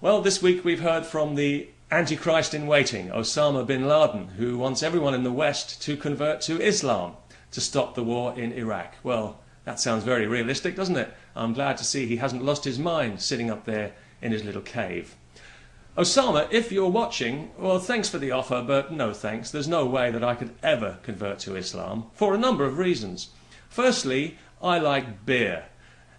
Well, this week we've heard from the Antichrist in waiting, Osama ibn Laden, who wants everyone in the West to convert to Islam to stop the war in Iraq. Well, that sounds very realistic, doesn't it? I'm glad to see he hasn't lost his mind sitting up there in his little cave. Osama, if you're watching, well, thanks for the offer, but no thanks. There's no way that I could ever convert to Islam, for a number of reasons. Firstly, I like beer.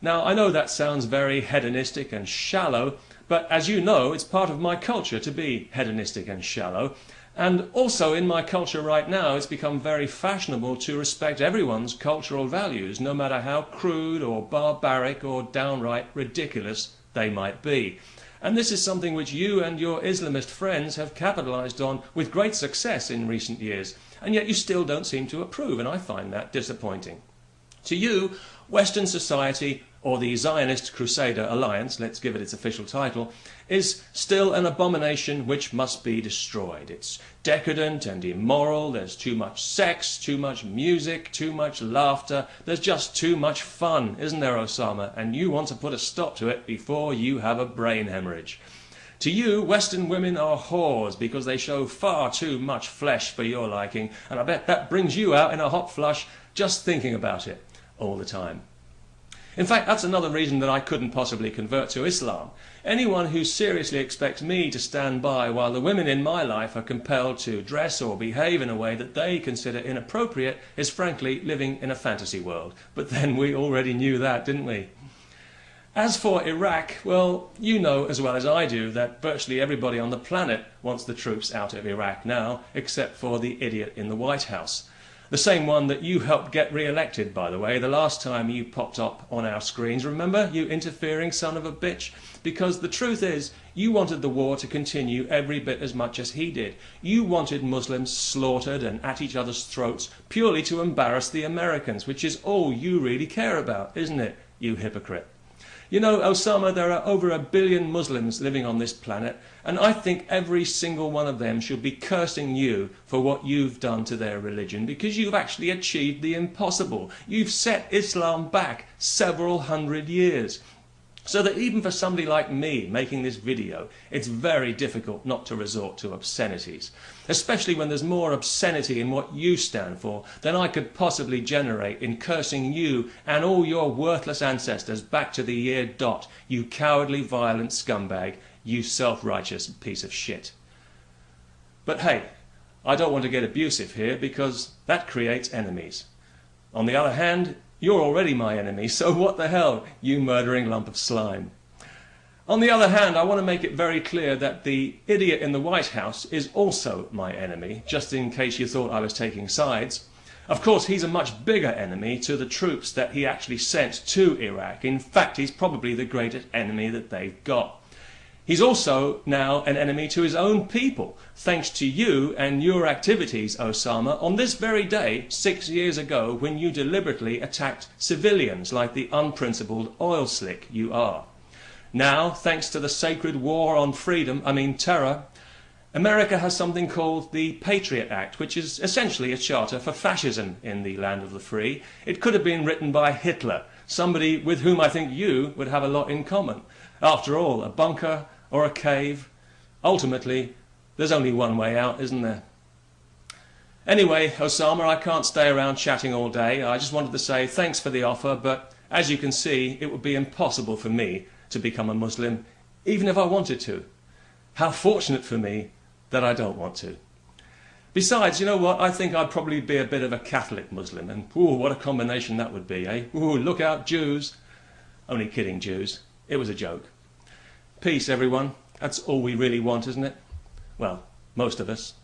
Now, I know that sounds very hedonistic and shallow, but as you know, it's part of my culture to be hedonistic and shallow. And also in my culture right now, it's become very fashionable to respect everyone's cultural values, no matter how crude or barbaric or downright ridiculous they might be. And this is something which you and your Islamist friends have capitalized on with great success in recent years, and yet you still don't seem to approve, and I find that disappointing. To you, Western society, or the Zionist Crusader Alliance, let's give it its official title, is still an abomination which must be destroyed. It's decadent and immoral, there's too much sex, too much music, too much laughter, there's just too much fun, isn't there, Osama? And you want to put a stop to it before you have a brain hemorrhage. To you, Western women are whores because they show far too much flesh for your liking, and I bet that brings you out in a hot flush just thinking about it all the time. In fact, that's another reason that I couldn't possibly convert to Islam. Anyone who seriously expects me to stand by while the women in my life are compelled to dress or behave in a way that they consider inappropriate is frankly living in a fantasy world. But then we already knew that, didn't we? As for Iraq, well, you know as well as I do that virtually everybody on the planet wants the troops out of Iraq now, except for the idiot in the White House. The same one that you helped get re-elected, by the way, the last time you popped up on our screens. Remember, you interfering son of a bitch? Because the truth is, you wanted the war to continue every bit as much as he did. You wanted Muslims slaughtered and at each other's throats purely to embarrass the Americans, which is all you really care about, isn't it, you hypocrite? You know, Osama, there are over 1 billion Muslims living on this planet, and I think every single one of them should be cursing you for what you've done to their religion, because you've actually achieved the impossible. You've set Islam back several hundred years. So that even for somebody like me making this video, it's very difficult not to resort to obscenities. Especially when there's more obscenity in what you stand for than I could possibly generate in cursing you and all your worthless ancestors back to the year dot, you cowardly, violent scumbag, you self-righteous piece of shit. But hey, I don't want to get abusive here because that creates enemies. On the other hand, you're already my enemy, so what the hell, you murdering lump of slime. On the other hand, I want to make it very clear that the idiot in the White House is also my enemy, just in case you thought I was taking sides. Of course, he's a much bigger enemy to the troops that he actually sent to Iraq. In fact, he's probably the greatest enemy that they've got. He's also now an enemy to his own people, thanks to you and your activities, Osama, on this very day, 6 years ago, when you deliberately attacked civilians like the unprincipled oil slick you are. Now, thanks to the sacred war on terror, America has something called the Patriot Act, which is essentially a charter for fascism in the land of the free. It could have been written by Hitler, somebody with whom I think you would have a lot in common. After all, a bunker or a cave, ultimately, there's only one way out, isn't there? Anyway, Osama, I can't stay around chatting all day. I just wanted to say thanks for the offer, but as you can see, it would be impossible for me to become a Muslim, even if I wanted to. How fortunate for me that I don't want to. Besides, you know what, I think I'd probably be a bit of a Catholic Muslim, and ooh, what a combination that would be, eh? Ooh, look out, Jews. Only kidding, Jews. It was a joke. Peace, everyone. That's all we really want, isn't it? Well, most of us.